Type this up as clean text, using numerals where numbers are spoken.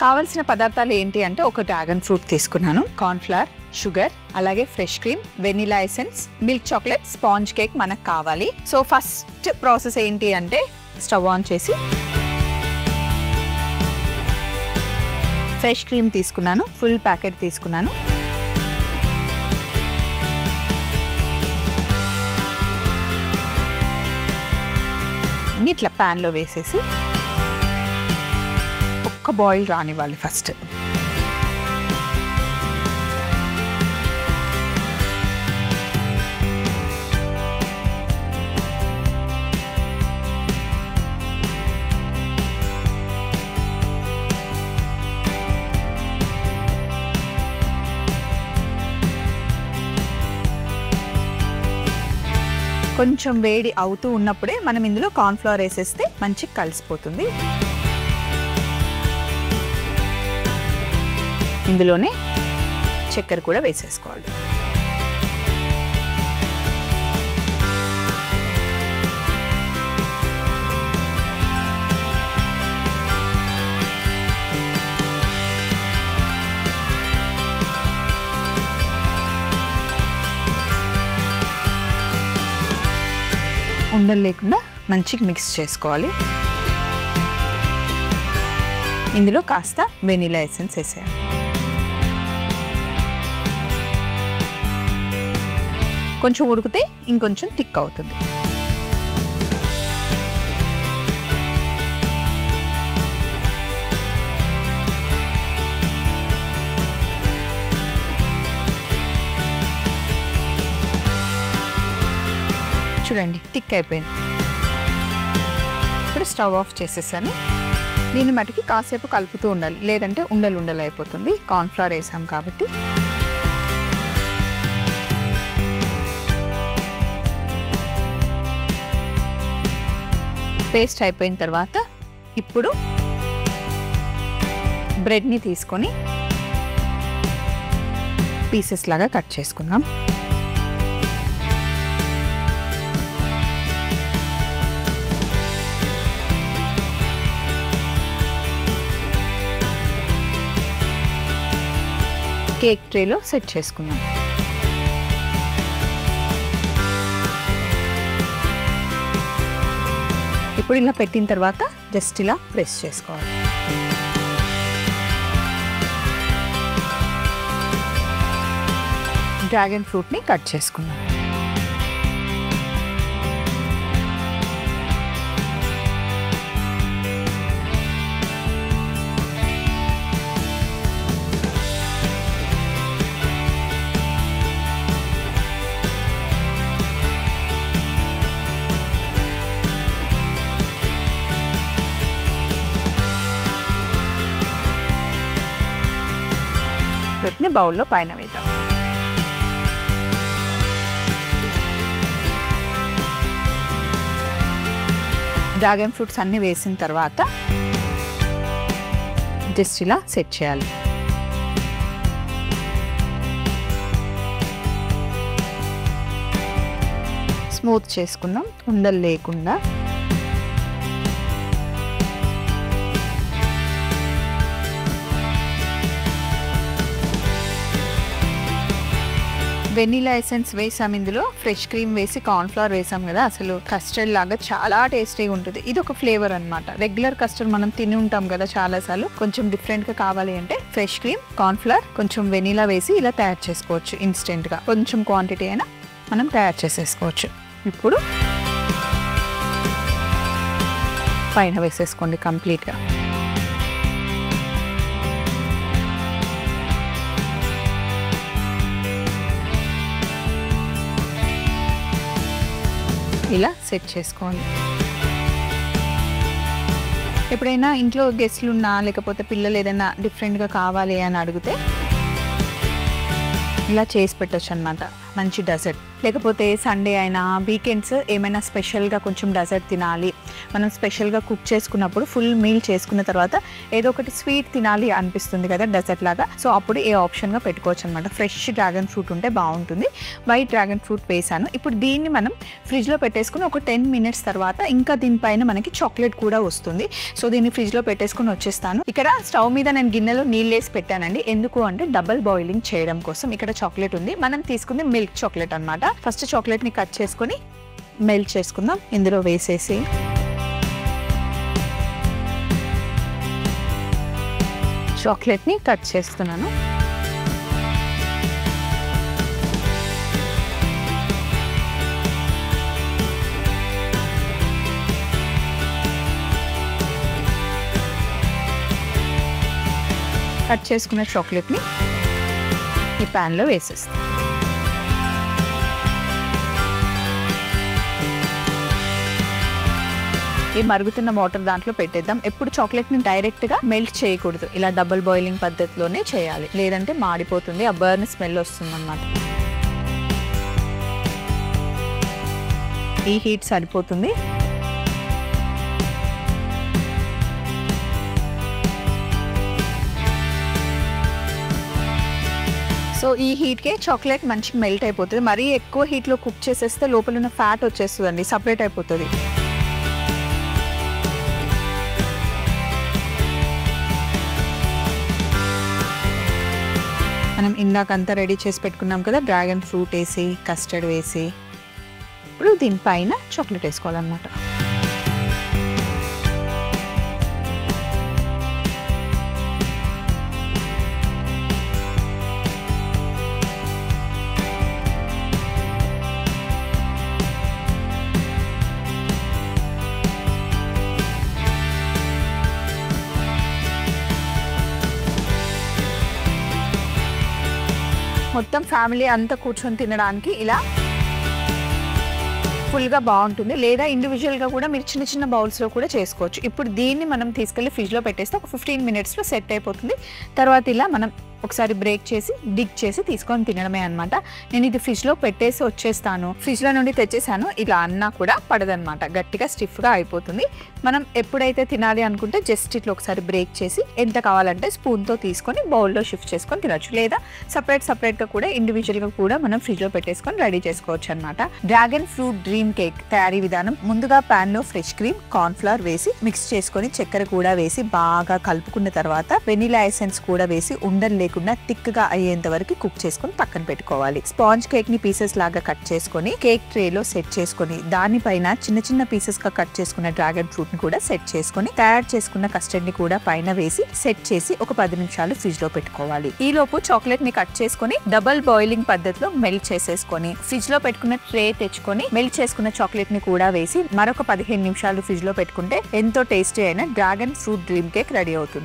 కావాల్సిన పదార్థాలు ఏంటి అంటే ఒక డ్రాగన్ ఫ్రూట్ తీసుకున్నాను, కార్న్ ఫ్లవర్, షుగర్, అలాగే fresh cream, vanilla essence, milk chocolate, sponge cake మనకు కావాలి. సో ఫస్ట్ ప్రాసెస్ ఏంటి అంటే స్టవ్ ఆన్ చేసి ఫ్రెష్ క్రీమ్ తీసుకున్నాను, ఫుల్ ప్యాకెట్ తీసుకున్నాను. ఇట్లా ప్యాన్లో వేసేసి ఒక్క బాయిల్ రానివ్వాలి ఫస్ట్. కొంచెం వేడి అవుతూ ఉన్నప్పుడే మనం ఇందులో కార్న్ ఫ్లవర్ వేసేస్తే మంచిగా కలిసిపోతుంది. ఇందులోనే చక్కెర కూడా వేసేసుకోవాలి. ఉండలు లేకుండా మంచిగా మిక్స్ చేసుకోవాలి. ఇందులో కాస్త వెనిలా ఎసెన్స్ వేసేయాలి. కొంచెం ఉడికితే ఇంకొంచెం థిక్ అవుతుంది. చూడండి థిక్ అయిపోయింది. ఇప్పుడు స్టవ్ ఆఫ్ చేసేసాను. దీన్ని మటుకి కాసేపు కలుపుతూ ఉండాలి, లేదంటే ఉండలు ఉండలు అయిపోతుంది. కార్న్ ఫ్లవర్ వేసాం కాబట్టి. పేస్ట్ అయిపోయిన తర్వాత ఇప్పుడు బ్రెడ్ని తీసుకొని పీసెస్ లాగా కట్ చేసుకుందాం. కేక్ ట్రేలో సెట్ చేసుకుందాం. ఇప్పుడు ఇలా పెట్టిన తర్వాత జస్ట్ ఇలా ప్రెస్ చేసుకోవాలి. డ్రాగన్ ఫ్రూట్ని కట్ చేసుకుందాం. ఫ్రూట్ని బౌల్లో పైన వేద్దాం. డ్రాగన్ ఫ్రూట్స్ అన్నీ వేసిన తర్వాత జస్ట్ ఇలా సెట్ చేయాలి. స్మూత్ చేసుకుందాం ఉండలు లేకుండా. వెనిలా ఎసెన్స్ వేసాం, ఇందులో ఫ్రెష్ క్రీమ్ వేసి కార్న్ ఫ్లవర్ వేసాం కదా, అసలు కస్టర్డ్ లాగా చాలా టేస్టీగా ఉంటుంది. ఇది ఒక ఫ్లేవర్ అనమాట. రెగ్యులర్ కస్టర్డ్ మనం తిని ఉంటాం కదా చాలాసార్లు. కొంచెం డిఫరెంట్గా కావాలి అంటే ఫ్రెష్ క్రీమ్, కార్న్ ఫ్లవర్, కొంచెం వెనిలా వేసి ఇలా తయారు చేసుకోవచ్చు ఇన్స్టెంట్గా. కొంచెం క్వాంటిటీ అయినా మనం తయారు చేసేసుకోవచ్చు. ఇప్పుడు పైన వేసేసుకోండి కంప్లీట్గా. ఇలా సెట్ చేసుకోవాలి. ఎప్పుడైనా ఇంట్లో గెస్ట్లు ఉన్నా లేకపోతే పిల్లలు ఏదైనా డిఫరెంట్గా కావాలి అని అడిగితే ఇలా చేసి పెట్టచ్చు అన్నమాట. మంచి డెజర్ట్. లేకపోతే సండే అయినా వీకెండ్స్ ఏమైనా స్పెషల్గా కొంచెం డెజర్ట్ తినాలి, మనం స్పెషల్గా కుక్ చేసుకున్నప్పుడు ఫుల్ మీల్ చేసుకున్న తర్వాత ఏదో ఒకటి స్వీట్ తినాలి అనిపిస్తుంది కదా డెజర్ట్ లాగా. సో అప్పుడు ఏ ఆప్షన్గా పెట్టుకోవచ్చు అనమాట. ఫ్రెష్ డ్రాగన్ ఫ్రూట్ ఉంటే బాగుంటుంది. వైట్ డ్రాగన్ ఫ్రూట్ వేసాను. ఇప్పుడు దీన్ని మనం ఫ్రిడ్జ్లో పెట్టేసుకుని ఒక 10 minutes తర్వాత ఇంకా దీనిపైన మనకి చాక్లెట్ కూడా వస్తుంది. సో దీన్ని ఫ్రిడ్జ్లో పెట్టేసుకుని వచ్చేస్తాను. ఇక్కడ స్టవ్ మీద నేను గిన్నెలో నీళ్ళు వేసి పెట్టానండి. ఎందుకు అంటే డబల్ బాయిలింగ్ చేయడం కోసం. ఇక్కడ చాక్లెట్ ఉంది, మనం తీసుకుంది మిల్క్ చాక్లెట్ అనమాట. ఫస్ట్ చాక్లెట్ ని కట్ చేసుకొని మెల్ట్ చేసుకుందాం. ఇందులో వేసేసి చాక్లెట్ ని కట్ చేస్తున్నాను. కట్ చేసుకున్న చాక్లెట్ ని ఈ ప్యాన్ లో వేసేస్తాం. ఈ మరుగుతున్న వాటర్ దాంట్లో పెట్టేద్దాం. ఎప్పుడు చాక్లెట్ ని డైరెక్ట్ గా మెల్ట్ చేయకూడదు, ఇలా డబుల్ బాయిలింగ్ పద్ధతిలోనే చేయాలి, లేదంటే మాడిపోతుంది, ఆ బర్న్ స్మెల్ వస్తుంది అన్నమాట. ఈ హీట్ సరిపోతుంది. సో ఈ హీట్కే చాక్లెట్ మంచిగా మెల్ట్ అయిపోతుంది. మరీ ఎక్కువ హీట్లో కుక్ చేసేస్తే లోపల ఉన్న ఫ్యాట్ వచ్చేస్తుందండి, సపరేట్ అయిపోతుంది. మనం ఇందాకంతా రెడీ చేసి పెట్టుకున్నాం కదా, డ్రాగన్ ఫ్రూట్ వేసి కస్టర్డ్ వేసి ఇప్పుడు దీనిపైన చాక్లెట్ వేసుకోవాలన్నమాట. మొత్తం ఫ్యామిలీ అంతా కూర్చొని తినడానికి ఇలా ఫుల్గా బాగుంటుంది. లేదా ఇండివిజువల్గా కూడా మీరు చిన్న చిన్న బౌల్స్లో కూడా చేసుకోవచ్చు. ఇప్పుడు దీన్ని మనం తీసుకెళ్ళి ఫ్రిడ్జ్లో పెట్టేస్తే ఒక 15 minutesలో సెట్ అయిపోతుంది. తర్వాత ఇలా మనం ఒకసారి బ్రేక్ చేసి డిగ్ చేసి తీసుకొని తినడమే అనమాట. నేను ఇది ఫ్రిడ్జ్లో పెట్టేసి వచ్చేస్తాను, ఫ్రిడ్జ్లో నుండి తెచ్చేసాను. ఇలా అన్నా కూడా పడదనమాట, గట్టిగా స్టిఫ్గా అయిపోతుంది. మనం ఎప్పుడైతే తినాలి అనుకుంటే జస్ట్ ఇట్లా ఒకసారి బ్రేక్ చేసి ఎంత కావాలంటే స్పూన్తో తీసుకొని బౌల్లో షిఫ్ట్ చేసుకొని తినొచ్చు. లేదా సపరేట్గా కూడా ఇండివిజువల్గా కూడా మనం ఫ్రిడ్జ్లో పెట్టేసుకొని రెడీ చేసుకోవచ్చు అనమాట. డ్రాగన్ ఫ్రూట్ డ్రీమ్ కేక్ తయారీ విధానం: ముందుగా ప్యాన్లో ఫ్రెష్ క్రీమ్, కార్న్ ఫ్లవర్ వేసి మిక్స్ చేసుకొని చక్కెర కూడా వేసి బాగా కలుపుకున్న తర్వాత వెనిలా ఎసెన్స్ కూడా వేసి ఉండలు లేకుండా థిక్ గా అయ్యేంత వరకు కుక్ చేసుకొని పక్కన పెట్టుకోవాలి. స్పాంజ్ కేక్ ని పీసెస్ లాగా కట్ చేసుకొని కేక్ ట్రేలో సెట్ చేసుకొని దానిపైన చిన్న చిన్న పీసెస్ గా కట్ చేసుకున్న డ్రాగన్ ఫ్రూట్ ని కూడా సెట్ చేసుకొని తయారు చేసుకున్న కస్టర్డ్ ని కూడా పైన వేసి సెట్ చేసి ఒక 10 నిమిషాలు ఫ్రిడ్జ్ లో పెట్టుకోవాలి. ఈ లోపు చాక్లెట్ ని కట్ చేసుకొని డబుల్ బాయిలింగ్ పద్ధతిలో మెల్ట్ చేసేసుకొని ఫ్రిడ్జ్ లో పెట్టుకున్న ట్రే తెచ్చుకొని మెల్ట్ చేసుకున్న చాక్లెట్ ని కూడా వేసి మరొక 15 నిమిషాలు ఫ్రిడ్జ్ లో పెట్టుకుంటే ఎంతో టేస్టీ అయిన dragon fruit dream cake ready అవుతుంది.